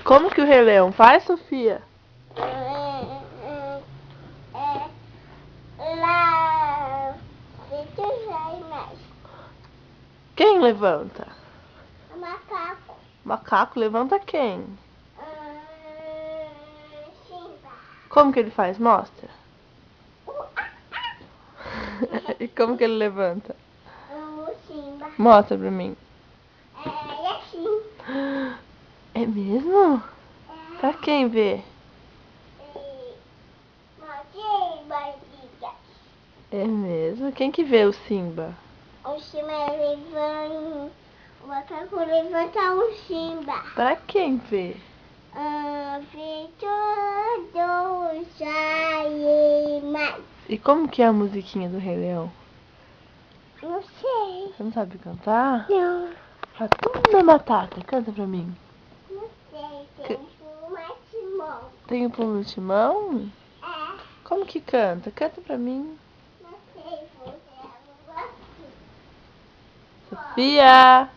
Como que o Rei Leão faz, Sofia? Lá, feito já mais. Quem levanta? O macaco. Macaco levanta quem? Simba. Como que ele faz? Mostra. E como que ele levanta? O Simba. Mostra pra mim. É assim. É mesmo? Pra quem ver? É mesmo? Quem que vê o Simba? O Simba levanta. O macaco levanta o Simba. Pra quem ver? Vê tudo sai mais. E como que é a musiquinha do Rei Leão? Não sei. Você não sabe cantar? Não. Hakuna Matata, canta pra mim. Não sei. Tem uma timão. Tem o Pum no Timão? É. Como que canta? Canta pra mim. Não sei. Você é Sofia!